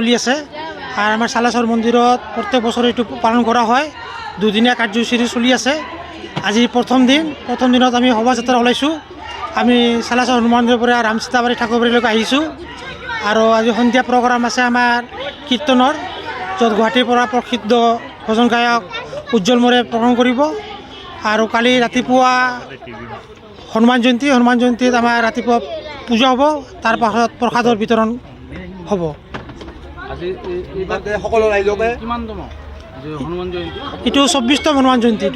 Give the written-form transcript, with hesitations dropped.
চলি আছে আৰ আমাৰ সালাচৰ মন্দিৰত প্ৰত্যেক বছৰে এইটো পালন কৰা হয়। দুদিনীয়া কাৰ্যসূচী চলি আছে। আজি প্ৰথম দিনত আমি শোভাযাত্ৰা ওলাইছোঁ। আমি সালাচৰ হনুমান মন্দিৰৰ পৰা ৰামচীতাবাৰী ঠাকুৰবাৰীলৈকে আহিছোঁ আৰু আজি সন্ধিয়া প্ৰগ্ৰাম আছে আমাৰ কীৰ্তনৰ, য'ত গুৱাহাটীৰ পৰা প্ৰসিদ্ধ ভজন গায়ক উজ্জ্বল মোৰে প্ৰগ্ৰাম কৰিব আৰু কালি ৰাতিপুৱা হনুমান জয়ন্তীত আমাৰ ৰাতিপুৱা পূজা হ'ব, তাৰ পাছত প্ৰসাদৰ বিতৰণ হ'ব। আজি সকলো ৰাইজকে কিমান হনুমান জয়ন্তী? এইটো 24তম হনুমান জয়ন্তী।